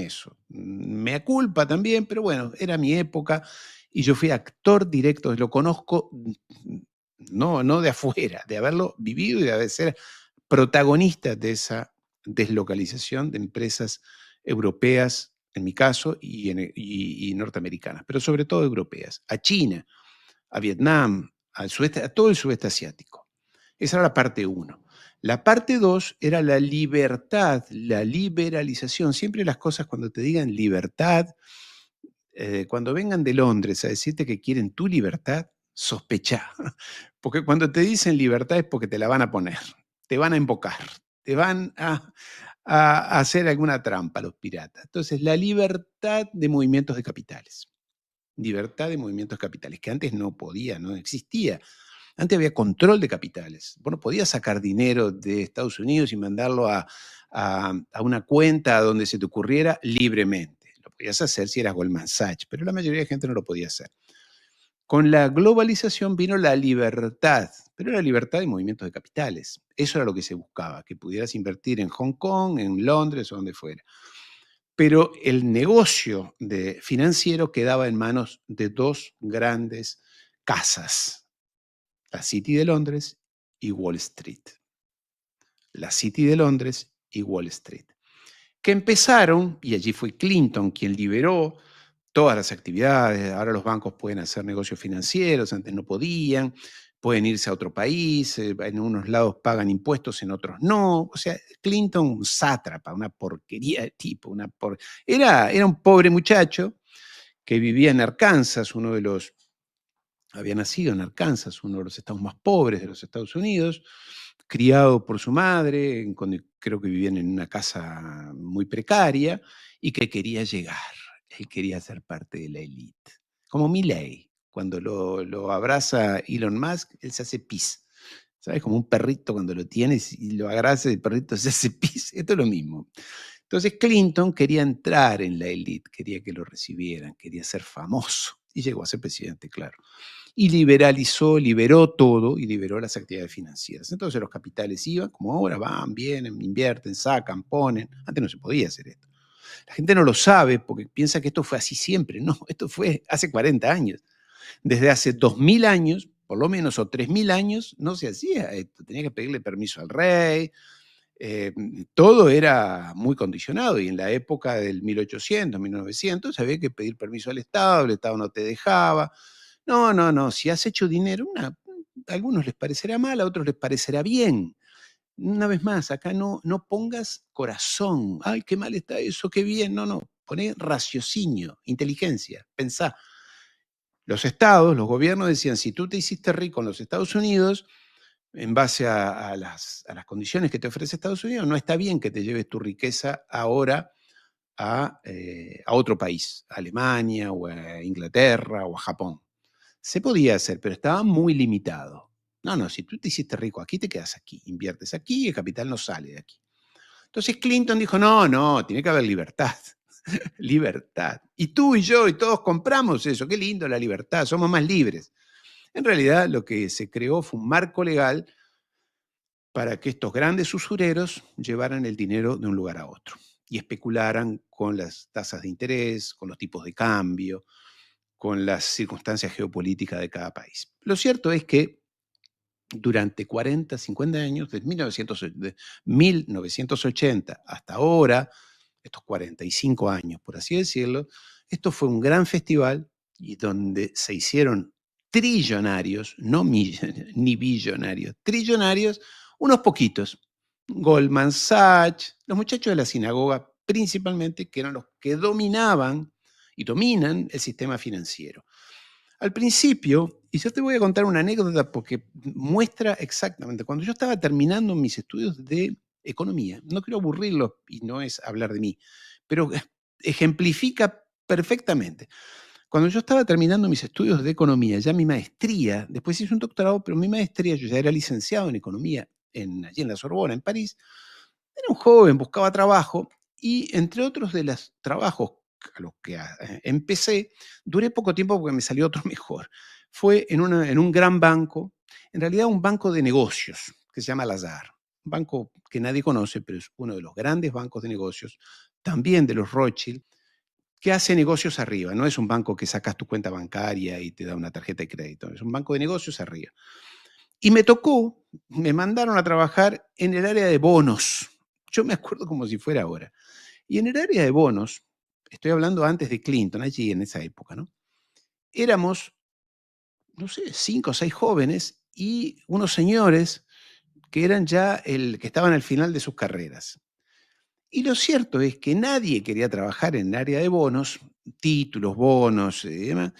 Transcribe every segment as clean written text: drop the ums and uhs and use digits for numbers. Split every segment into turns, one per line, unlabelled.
eso. Mea culpa también, pero bueno, era mi época y yo fui actor directo, lo conozco, no de afuera, de haberlo vivido y de ser protagonista de esa deslocalización de empresas europeas, en mi caso, y norteamericanas, pero sobre todo europeas, a China, a Vietnam, al sudeste, a todo el sudeste asiático. Esa era la parte uno. La parte 2 era la libertad, la liberalización. Siempre las cosas cuando te digan libertad, cuando vengan de Londres a decirte que quieren tu libertad, sospecha. Porque cuando te dicen libertad es porque te la van a poner, te van a embocar, te van a hacer alguna trampa los piratas. Entonces, la libertad de movimientos de capitales. Libertad de movimientos de capitales, que antes no podía, no existía. Antes había control de capitales. Vos no podías sacar dinero de Estados Unidos y mandarlo a una cuenta donde se te ocurriera libremente. Lo podías hacer si eras Goldman Sachs, pero la mayoría de gente no lo podía hacer. Con la globalización vino la libertad, pero la libertad de movimientos de capitales. Eso era lo que se buscaba, que pudieras invertir en Hong Kong, en Londres o donde fuera. Pero el negocio financiero quedaba en manos de dos grandes casas, la City de Londres y Wall Street. La City de Londres y Wall Street. Que empezaron, y allí fue Clinton quien liberó todas las actividades. Ahora los bancos pueden hacer negocios financieros, antes no podían, pueden irse a otro país, en unos lados pagan impuestos, en otros no. O sea, Clinton, un sátrapa, una porquería de tipo, era un pobre muchacho que vivía en Arkansas, había nacido en Arkansas, uno de los estados más pobres de los Estados Unidos, criado por su madre, creo que vivían en una casa muy precaria, y que quería llegar. Él quería ser parte de la élite. Como Milley, cuando lo abraza Elon Musk, él se hace pis. ¿Sabes? Como un perrito cuando lo tienes y lo abraza, el perrito se hace pis. Esto es lo mismo. Entonces Clinton quería entrar en la élite, quería que lo recibieran, quería ser famoso. Y llegó a ser presidente, claro. Y liberó todo y liberó las actividades financieras. Entonces los capitales iban, como ahora, van, vienen, invierten, sacan, ponen. Antes no se podía hacer esto. La gente no lo sabe porque piensa que esto fue así siempre. No, esto fue hace 40 años. Desde hace 2000 años, por lo menos, o 3000 años, no se hacía esto. Tenía que pedirle permiso al rey. Todo era muy condicionado y en la época del 1800, 1900, había que pedir permiso al Estado, el Estado no te dejaba. No, si has hecho dinero, a algunos les parecerá mal, a otros les parecerá bien. Una vez más, acá no pongas corazón. Ay, qué mal está eso, qué bien. No, poné raciocinio, inteligencia, pensá. Los estados, los gobiernos decían, si tú te hiciste rico en los Estados Unidos, en base a las condiciones que te ofrece Estados Unidos, no está bien que te lleves tu riqueza ahora a otro país, a Alemania o a Inglaterra o a Japón. Se podía hacer, pero estaba muy limitado. No, si tú te hiciste rico aquí, te quedas aquí, inviertes aquí y el capital no sale de aquí. Entonces Clinton dijo, no, tiene que haber libertad. Libertad. Y tú y yo y todos compramos eso, qué lindo la libertad, somos más libres. En realidad lo que se creó fue un marco legal para que estos grandes usureros llevaran el dinero de un lugar a otro y especularan con las tasas de interés, con los tipos de cambio, con las circunstancias geopolíticas de cada país. Lo cierto es que durante 40, 50 años, de 1980 hasta ahora, estos 45 años, por así decirlo, esto fue un gran festival y donde se hicieron trillonarios, no ni billonarios, trillonarios, unos poquitos. Goldman Sachs, los muchachos de la sinagoga principalmente, que eran los que dominaban y dominan el sistema financiero. Al principio, y yo te voy a contar una anécdota porque muestra exactamente, cuando yo estaba terminando mis estudios de economía, no quiero aburrirlo y no es hablar de mí, pero ejemplifica perfectamente. Cuando yo estaba terminando mis estudios de economía, ya mi maestría, después hice un doctorado, pero mi maestría, yo ya era licenciado en economía allí en la Sorbona, en París, era un joven, buscaba trabajo y entre otros de los trabajos a los que empecé, duré poco tiempo porque me salió otro mejor. Fue en un gran banco, en realidad un banco de negocios que se llama Lazard. Un banco que nadie conoce, pero es uno de los grandes bancos de negocios también de los Rothschild, que hace negocios arriba. No es un banco que sacas tu cuenta bancaria y te da una tarjeta de crédito. Es un banco de negocios arriba. Y me mandaron a trabajar en el área de bonos. Yo me acuerdo como si fuera ahora. Y en el área de bonos, estoy hablando antes de Clinton, allí en esa época, ¿no? Éramos, no sé, 5 o 6 jóvenes y unos señores que eran ya que estaban al final de sus carreras. Y lo cierto es que nadie quería trabajar en el área de bonos, títulos, bonos y demás,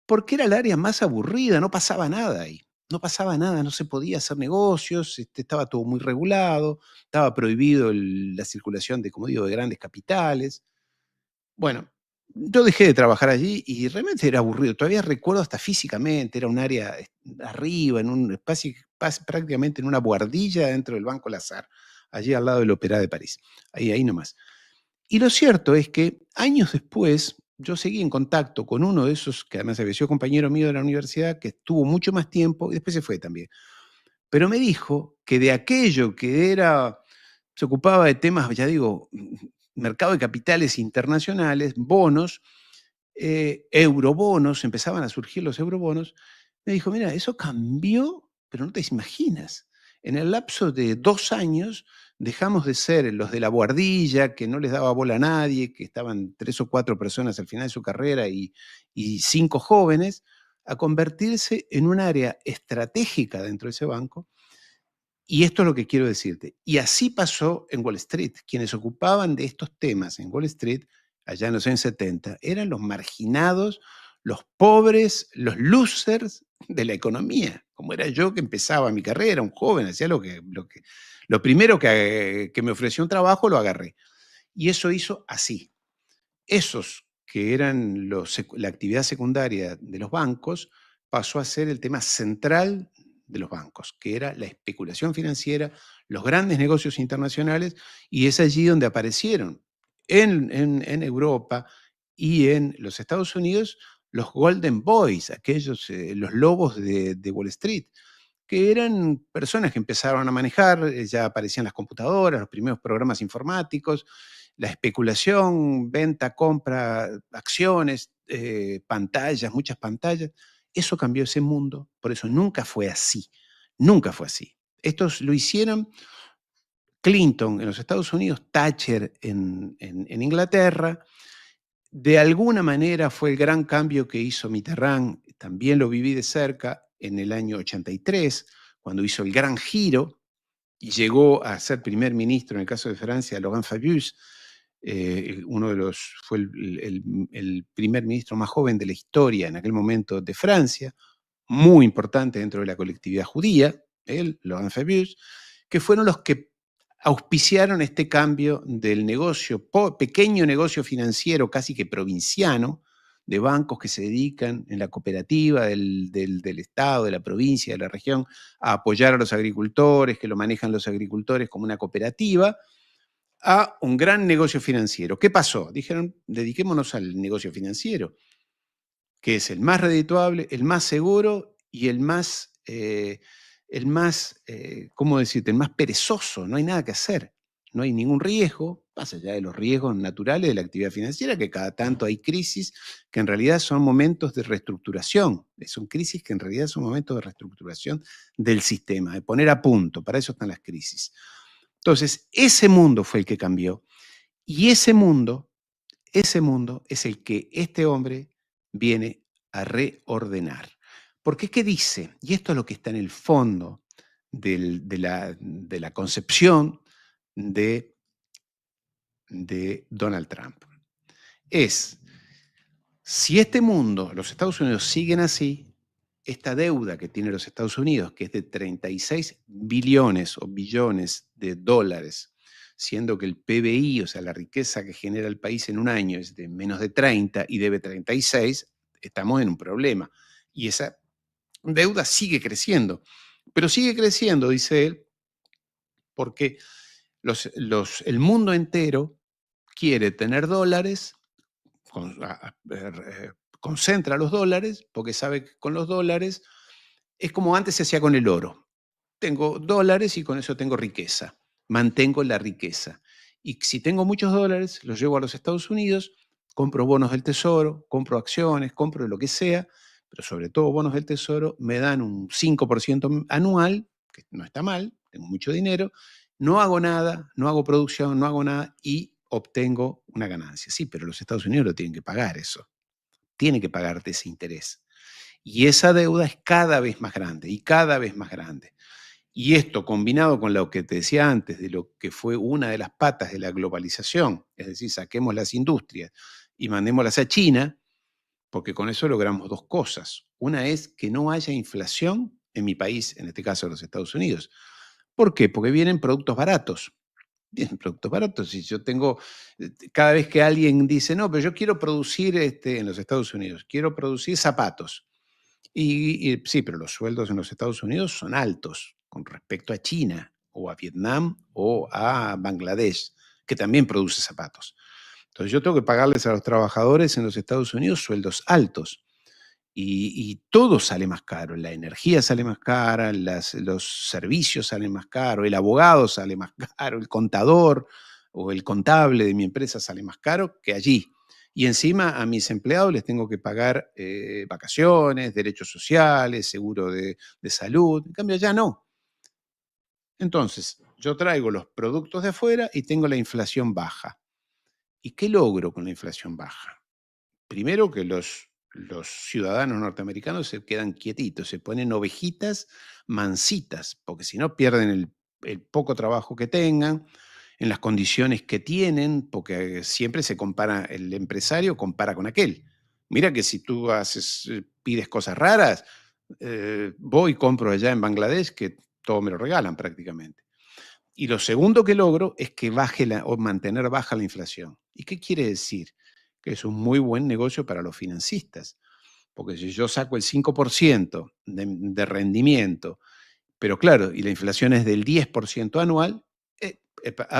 porque era el área más aburrida, no pasaba nada ahí. No pasaba nada, no se podía hacer negocios, estaba todo muy regulado, estaba prohibido la circulación de, como digo, de grandes capitales. Bueno, yo dejé de trabajar allí y realmente era aburrido. Todavía recuerdo hasta físicamente, era un área arriba, en un espacio, prácticamente en una buhardilla dentro del Banco Lazar, allí al lado del Opéra de París. Ahí nomás. Y lo cierto es que años después yo seguí en contacto con uno de esos, que además había sido compañero mío de la universidad, que estuvo mucho más tiempo y después se fue también. Pero me dijo que de aquello que era, se ocupaba de temas, ya digo, mercado de capitales internacionales, bonos, eurobonos, empezaban a surgir los eurobonos, me dijo, mira, eso cambió, pero no te imaginas. En el lapso de 2 años dejamos de ser los de la buhardilla, que no les daba bola a nadie, que estaban 3 o 4 personas al final de su carrera y 5 jóvenes, a convertirse en un área estratégica dentro de ese banco. Y esto es lo que quiero decirte. Y así pasó en Wall Street. Quienes ocupaban de estos temas en Wall Street, allá en los años 70, eran los marginados, los pobres, los losers de la economía. Como era yo que empezaba mi carrera, un joven, hacía lo primero que me ofreció un trabajo lo agarré. Y eso hizo así. Esos que eran la actividad secundaria de los bancos pasó a ser el tema central de los bancos, que era la especulación financiera, los grandes negocios internacionales, y es allí donde aparecieron en Europa y en los Estados Unidos los Golden Boys, aquellos, los lobos de Wall Street, que eran personas que empezaron a manejar, ya aparecían las computadoras, los primeros programas informáticos, la especulación, venta, compra, acciones, pantallas, muchas pantallas. Eso cambió ese mundo, por eso nunca fue así, nunca fue así. Estos lo hicieron Clinton en los Estados Unidos, Thatcher en Inglaterra. De alguna manera fue el gran cambio que hizo Mitterrand, también lo viví de cerca en el año 83, cuando hizo el gran giro y llegó a ser primer ministro, en el caso de Francia, Laurent Fabius, fue el primer ministro más joven de la historia en aquel momento de Francia, muy importante dentro de la colectividad judía, él, Laurent Fabius, que fueron los que auspiciaron este cambio del negocio, pequeño negocio financiero casi que provinciano, de bancos que se dedican en la cooperativa del Estado, de la provincia, de la región, a apoyar a los agricultores, que lo manejan los agricultores como una cooperativa, a un gran negocio financiero. ¿Qué pasó? Dijeron, dediquémonos al negocio financiero, que es el más redituable, el más seguro y ¿cómo decirte?, el más perezoso. No hay nada que hacer, no hay ningún riesgo, más allá de los riesgos naturales de la actividad financiera, que cada tanto hay crisis, que en realidad son momentos de reestructuración, son crisis que en realidad son momentos de reestructuración del sistema, de poner a punto, para eso están las crisis. Entonces, ese mundo fue el que cambió, y ese mundo es el que este hombre viene a reordenar. Porque, ¿qué dice? Y esto es lo que está en el fondo de la concepción de Donald Trump. Es, si este mundo, los Estados Unidos siguen así, esta deuda que tiene los Estados Unidos, que es de 36 billones o billones de dólares, siendo que el PBI, o sea, la riqueza que genera el país en un año es de menos de 30 y debe 36, estamos en un problema. Y esa deuda sigue creciendo. Pero sigue creciendo, dice él, porque el mundo entero quiere tener dólares, concentra los dólares, porque sabe que con los dólares es como antes se hacía con el oro. Tengo dólares y con eso tengo riqueza, mantengo la riqueza. Y si tengo muchos dólares, los llevo a los Estados Unidos, compro bonos del Tesoro, compro acciones, compro lo que sea, pero sobre todo bonos del Tesoro, me dan un 5% anual, que no está mal, tengo mucho dinero, no hago nada, no hago producción, no hago nada y obtengo una ganancia. Sí, pero los Estados Unidos lo tienen que pagar eso, tienen que pagarte ese interés. Y esa deuda es cada vez más grande y cada vez más grande. Y esto combinado con lo que te decía antes, de lo que fue una de las patas de la globalización, es decir, saquemos las industrias y mandémoslas a China, porque con eso logramos dos cosas. Una es que no haya inflación en mi país, en este caso los Estados Unidos. ¿Por qué? Porque vienen productos baratos. Vienen productos baratos. Si yo tengo, cada vez que alguien dice, no, pero yo quiero producir en los Estados Unidos, quiero producir zapatos. Y sí, pero los sueldos en los Estados Unidos son altos con respecto a China o a Vietnam o a Bangladesh, que también produce zapatos. Entonces yo tengo que pagarles a los trabajadores en los Estados Unidos sueldos altos y todo sale más caro. La energía sale más cara, los servicios salen más caros, el abogado sale más caro, el contador o el contable de mi empresa sale más caro que allí. Y encima a mis empleados les tengo que pagar vacaciones, derechos sociales, seguro de salud. En cambio, allá no. Entonces, yo traigo los productos de afuera y tengo la inflación baja. ¿Y qué logro con la inflación baja? Primero que los ciudadanos norteamericanos se quedan quietitos, se ponen ovejitas mansitas, porque si no pierden el poco trabajo que tengan, en las condiciones que tienen, porque siempre se compara, el empresario compara con aquel. Mira que si tú pides cosas raras, voy y compro allá en Bangladesh, que todo me lo regalan prácticamente. Y lo segundo que logro es que baje o mantener baja la inflación. ¿Y qué quiere decir? Que es un muy buen negocio para los financistas, porque si yo saco el 5% de rendimiento, pero claro, y la inflación es del 10% anual,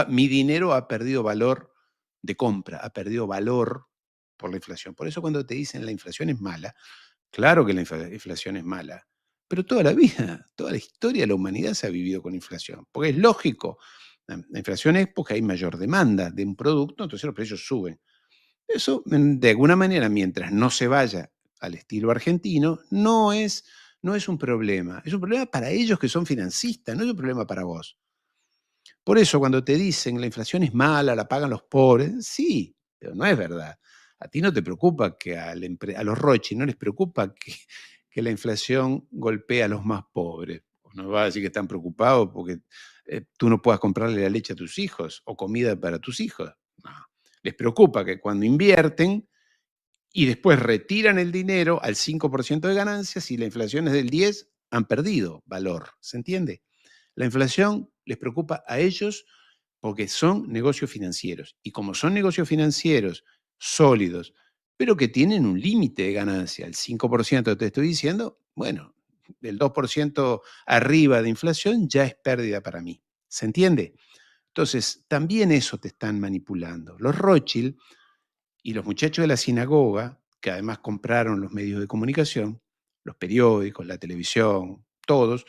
mi dinero ha perdido valor de compra, ha perdido valor por la inflación. Por eso cuando te dicen la inflación es mala, claro que la inflación es mala, pero toda la vida, toda la historia de la humanidad se ha vivido con inflación, porque es lógico. La inflación es porque hay mayor demanda de un producto, entonces los precios suben. Eso, de alguna manera, mientras no se vaya al estilo argentino, no es un problema. Es un problema para ellos que son financistas, no es un problema para vos. Por eso cuando te dicen la inflación es mala, la pagan los pobres, sí, pero no es verdad. A ti no te preocupa que a los Rothschild no les preocupa que la inflación golpee a los más pobres. No vas a decir que están preocupados porque tú no puedas comprarle la leche a tus hijos o comida para tus hijos. No. Les preocupa que cuando invierten y después retiran el dinero al 5% de ganancias y la inflación es del 10, han perdido valor. ¿Se entiende? La inflación les preocupa a ellos porque son negocios financieros. Y como son negocios financieros sólidos, pero que tienen un límite de ganancia, el 5% que te estoy diciendo, bueno, el 2% arriba de inflación ya es pérdida para mí. ¿Se entiende? Entonces, también eso te están manipulando. Los Rothschild y los muchachos de la sinagoga, que además compraron los medios de comunicación, los periódicos, la televisión, todos,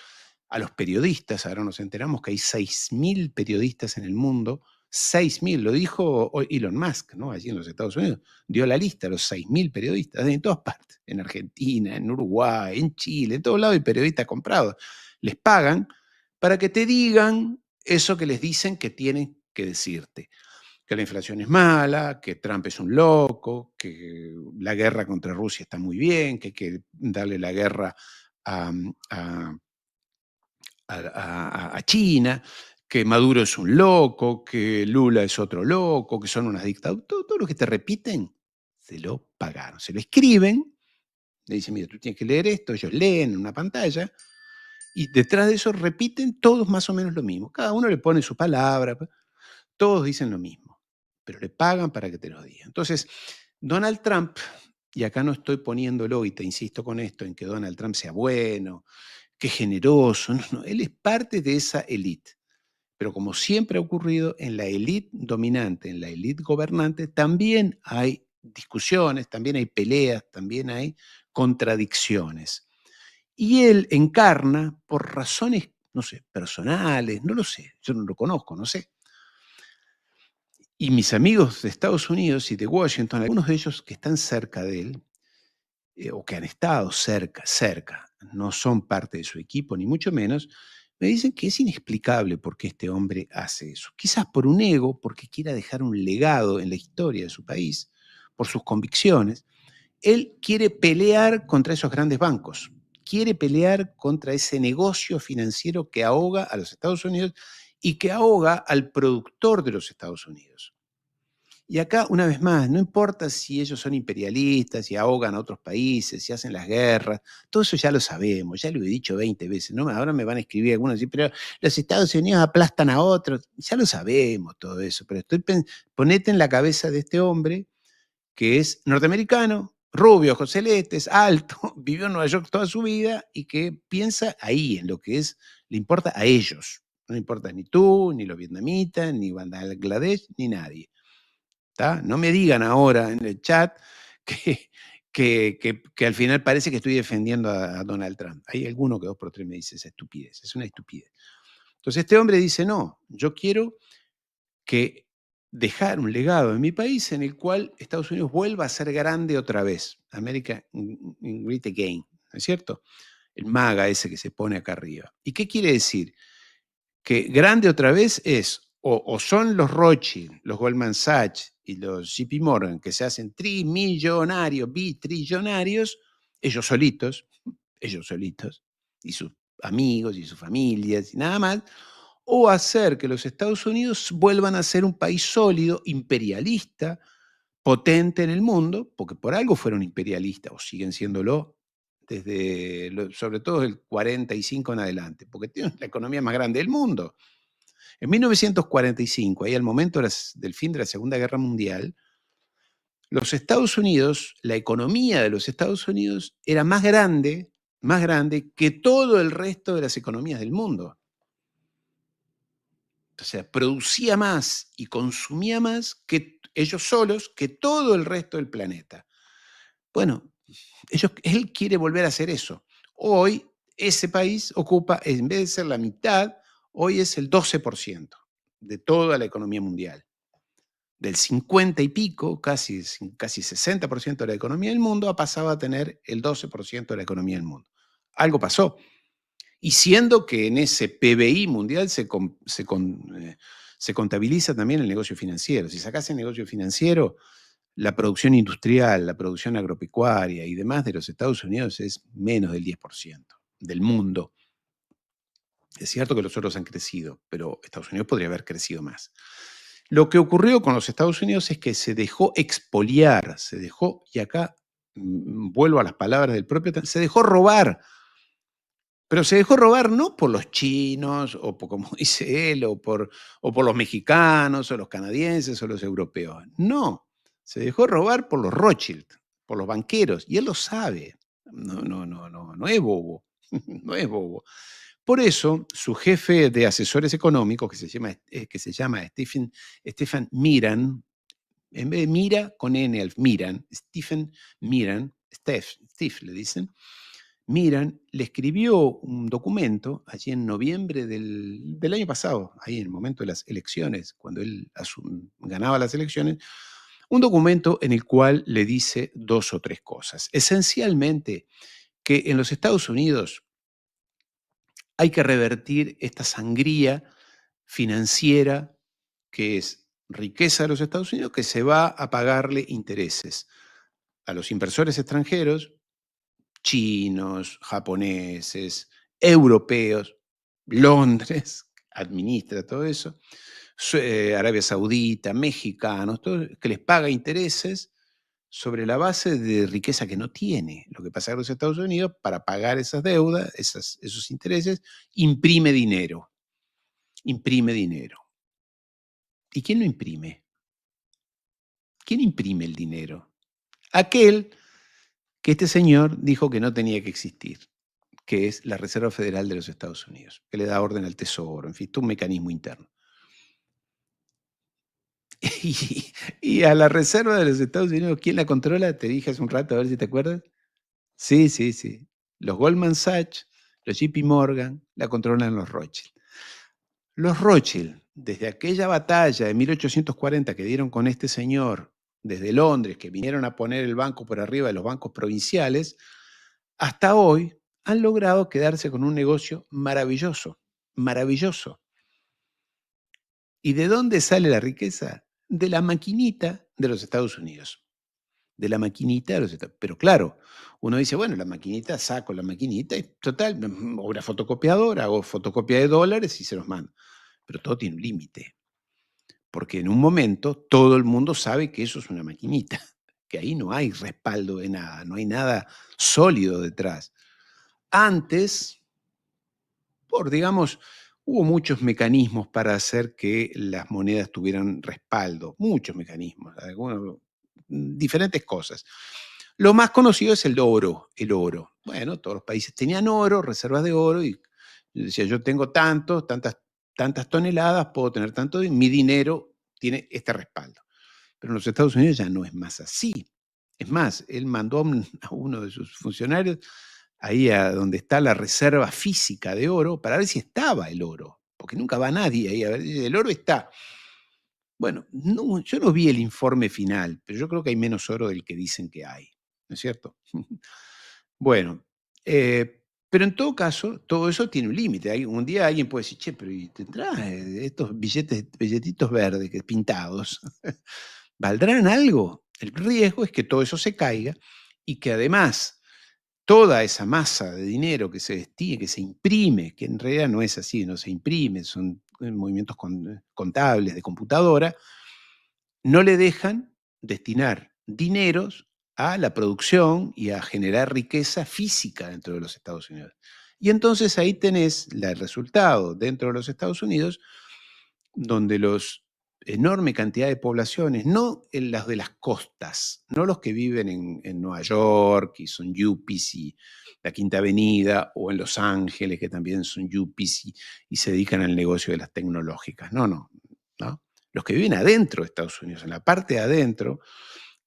a los periodistas, ahora nos enteramos que hay 6.000 periodistas en el mundo, 6.000, lo dijo Elon Musk, ¿no? Allí en los Estados Unidos, dio la lista, los 6.000 periodistas, en todas partes, en Argentina, en Uruguay, en Chile, en todos lados hay periodistas comprados. Les pagan para que te digan eso que les dicen que tienen que decirte, que la inflación es mala, que Trump es un loco, que la guerra contra Rusia está muy bien, que hay que darle la guerra a, a- a China, que Maduro es un loco, que Lula es otro loco, que son unas dictaduras. Todo lo que te repiten, se lo pagaron, se lo escriben, le dicen, mira, tú tienes que leer esto, ellos leen en una pantalla, y detrás de eso repiten todos más o menos lo mismo. Cada uno le pone su palabra, todos dicen lo mismo, pero le pagan para que te lo diga. Entonces, Donald Trump, y acá no estoy poniéndolo, y te insisto con esto, en que Donald Trump sea bueno, que generoso, no, no, él es parte de esa élite. Pero como siempre ha ocurrido, en la élite dominante, en la élite gobernante, también hay discusiones, también hay peleas, también hay contradicciones. Y él encarna, por razones, no sé, personales, no lo sé, yo no lo conozco, no sé, Y mis amigos de Estados Unidos y de Washington, algunos de ellos que están cerca de él, o que han estado cerca, no son parte de su equipo, ni mucho menos, me dicen que es inexplicable por qué este hombre hace eso. Quizás por un ego, porque quiera dejar un legado en la historia de su país, por sus convicciones. Él quiere pelear contra esos grandes bancos, quiere pelear contra ese negocio financiero que ahoga a los Estados Unidos y que ahoga al productor de los Estados Unidos. Y acá, una vez más, no importa si ellos son imperialistas, si ahogan a otros países, si hacen las guerras, todo eso ya lo sabemos, ya lo he dicho 20 veces, ¿no? Ahora me van a escribir algunos y decir, pero los Estados Unidos aplastan a otros, ya lo sabemos todo eso, pero ponete en la cabeza de este hombre que es norteamericano, rubio, ojos celestes, alto, vivió en Nueva York toda su vida y que piensa ahí, en lo que es, le importa a ellos. No le importa ni tú, ni los vietnamitas, ni Bangladesh, ni nadie. ¿Tá? No me digan ahora en el chat que, que al final parece que estoy defendiendo a Donald Trump. Hay alguno que 2 por 3 me dice esa estupidez, es una estupidez. Entonces este hombre dice, no, yo quiero que dejar un legado en mi país en el cual Estados Unidos vuelva a ser grande otra vez. America Great Again, ¿no es cierto? El MAGA ese que se pone acá arriba. ¿Y qué quiere decir? Que grande otra vez es, o son los Rothschild, los Goldman Sachs y los JP Morgan, que se hacen trimillonarios, bitrillonarios, ellos solitos, y sus amigos y sus familias y nada más, o hacer que los Estados Unidos vuelvan a ser un país sólido, imperialista, potente en el mundo, porque por algo fueron imperialistas, o siguen siéndolo, desde, sobre todo el 45 en adelante, porque tienen la economía más grande del mundo. En 1945, ahí al momento del fin de la Segunda Guerra Mundial, los Estados Unidos, la economía de los Estados Unidos era más grande que todo el resto de las economías del mundo. O sea, producía más y consumía más que ellos solos, que todo el resto del planeta. Bueno, él quiere volver a hacer eso. Hoy ese país ocupa, en vez de ser la mitad, hoy es el 12% de toda la economía mundial. Del 50 y pico, casi 60% de la economía del mundo, ha pasado a tener el 12% de la economía del mundo. Algo pasó. Y siendo que en ese PBI mundial se contabiliza también el negocio financiero. Si sacás el negocio financiero, la producción industrial, la producción agropecuaria y demás de los Estados Unidos es menos del 10% del mundo. Es cierto que los otros han crecido, pero Estados Unidos podría haber crecido más. Lo que ocurrió con los Estados Unidos es que se dejó expoliar, se dejó, y acá vuelvo a las palabras del propio, se dejó robar. Pero se dejó robar no por los chinos, o por, como dice él, o por los mexicanos, o los canadienses, o los europeos. No, se dejó robar por los Rothschild, por los banqueros, y él lo sabe. No es bobo, no es bobo. Por eso, su jefe de asesores económicos, que se llama Stephen Miran, en vez de Mira con N, Miran, Stephen Miran, Steve le dicen, Miran le escribió un documento allí en noviembre del año pasado, ahí en el momento de las elecciones, cuando él ganaba las elecciones, un documento en el cual le dice 2 o 3 cosas. Esencialmente, que en los Estados Unidos hay que revertir esta sangría financiera que es riqueza de los Estados Unidos que se va a pagarle intereses a los inversores extranjeros, chinos, japoneses, europeos, Londres administra todo eso, Arabia Saudita, mexicanos, todo, que les paga intereses sobre la base de riqueza que no tiene. Lo que pasa es que los Estados Unidos, para pagar esas deudas, esos intereses, imprime dinero. Imprime dinero. ¿Y quién lo imprime? ¿Quién imprime el dinero? Aquel que este señor dijo que no tenía que existir, que es la Reserva Federal de los Estados Unidos, que le da orden al Tesoro, en fin, todo un mecanismo interno. Y a la Reserva de los Estados Unidos, ¿quién la controla? Te dije hace un rato, a ver si te acuerdas. Sí, sí, sí. Los Goldman Sachs, los JP Morgan, la controlan los Rothschild. Los Rothschild desde aquella batalla de 1840 que dieron con este señor, desde Londres, que vinieron a poner el banco por arriba de los bancos provinciales, hasta hoy han logrado quedarse con un negocio maravilloso, maravilloso. ¿Y de dónde sale la riqueza? De la maquinita de los Estados Unidos. De la maquinita de los Estados Unidos. Pero claro, uno dice, bueno, la maquinita, saco la maquinita y total, obra fotocopiadora, hago fotocopia de dólares y se los mando. Pero todo tiene un límite, porque en un momento todo el mundo sabe que eso es una maquinita, que ahí no hay respaldo de nada, no hay nada sólido detrás. Antes, digamos, hubo muchos mecanismos para hacer que las monedas tuvieran respaldo, muchos mecanismos, algunos, diferentes cosas. Lo más conocido es el oro, el oro. Bueno, todos los países tenían oro, reservas de oro, y yo decía, yo tengo tantas toneladas, puedo tener tanto, y mi dinero tiene este respaldo. Pero en los Estados Unidos ya no es más así. Es más, él mandó a uno de sus funcionarios ahí a donde está la reserva física de oro para ver si estaba el oro, porque nunca va nadie ahí a ver, el oro está. Bueno, no, yo no vi el informe final, pero yo creo que hay menos oro del que dicen que hay, ¿no es cierto? Bueno, pero en todo caso, todo eso tiene un límite. Un día alguien puede decir, che, pero ¿y tendrás estos billetitos verdes que pintados? ¿Valdrán algo? El riesgo es que todo eso se caiga y que además toda esa masa de dinero que se destine, que se imprime, que en realidad no es así, no se imprime, son movimientos contables de computadora, no le dejan destinar dineros a la producción y a generar riqueza física dentro de los Estados Unidos. Y entonces ahí tenés el resultado dentro de los Estados Unidos, donde los enorme cantidad de poblaciones, no en las de las costas, no los que viven en Nueva York y son yuppies y la Quinta Avenida, o en Los Ángeles, que también son yuppies y se dedican al negocio de las tecnológicas. No, no, ¿no? Los que viven adentro de Estados Unidos, en la parte de adentro,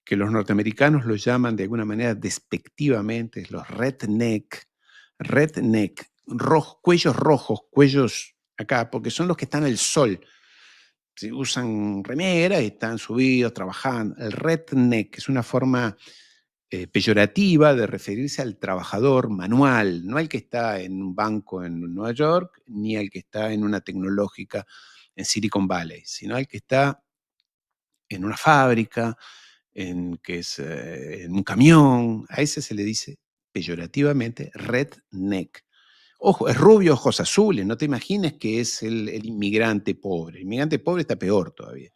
que los norteamericanos los llaman de alguna manera despectivamente, los redneck, cuellos rojos, cuellos acá, porque son los que están al sol. Si usan remera y están subidos, trabajando. El redneck es una forma peyorativa de referirse al trabajador manual, no al que está en un banco en Nueva York, ni al que está en una tecnológica en Silicon Valley, sino al que está en una fábrica, en un camión. A ese se le dice peyorativamente redneck. Ojo, es rubio, ojos azules, no te imagines que es el inmigrante pobre. El inmigrante pobre está peor todavía.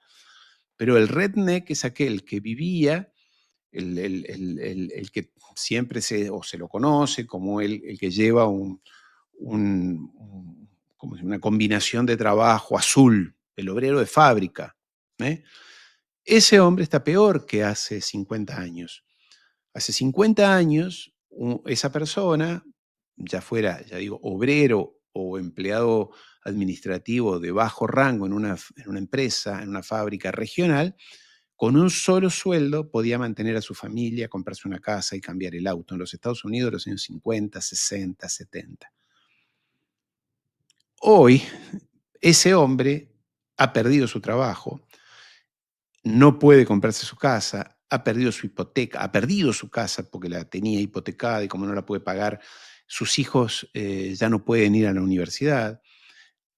Pero el redneck es aquel que vivía, el que siempre o se lo conoce como el que lleva como una combinación de trabajo azul, el obrero de fábrica. ¿Eh? Ese hombre está peor que hace 50 años. Hace 50 años, esa persona, ya fuera, ya digo, obrero o empleado administrativo de bajo rango en una empresa, en una fábrica regional, con un solo sueldo podía mantener a su familia, comprarse una casa y cambiar el auto. En los Estados Unidos, de los años 50, 60, 70. Hoy, ese hombre ha perdido su trabajo, no puede comprarse su casa, ha perdido su hipoteca, ha perdido su casa porque la tenía hipotecada y como no la puede pagar, sus hijos ya no pueden ir a la universidad.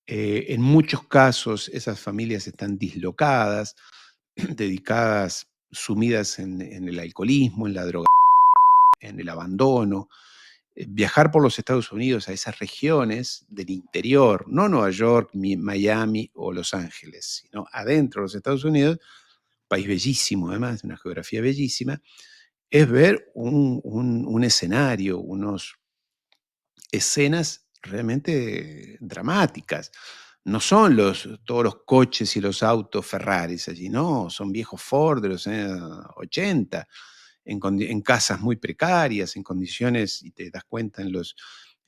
En muchos casos esas familias están dislocadas, dedicadas, sumidas en el alcoholismo, en la droga, en el abandono. Viajar por los Estados Unidos a esas regiones del interior, no Nueva York, Miami o Los Ángeles, sino adentro de los Estados Unidos, país bellísimo además, una geografía bellísima, es ver un escenario, unas escenas realmente dramáticas. No son todos los coches y los autos Ferraris allí, no, son viejos Ford de los años 80, en casas muy precarias, en condiciones, y te das cuenta en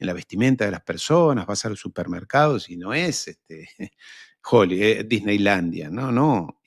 la vestimenta de las personas, vas a los supermercados y no es Disneylandia, no, no,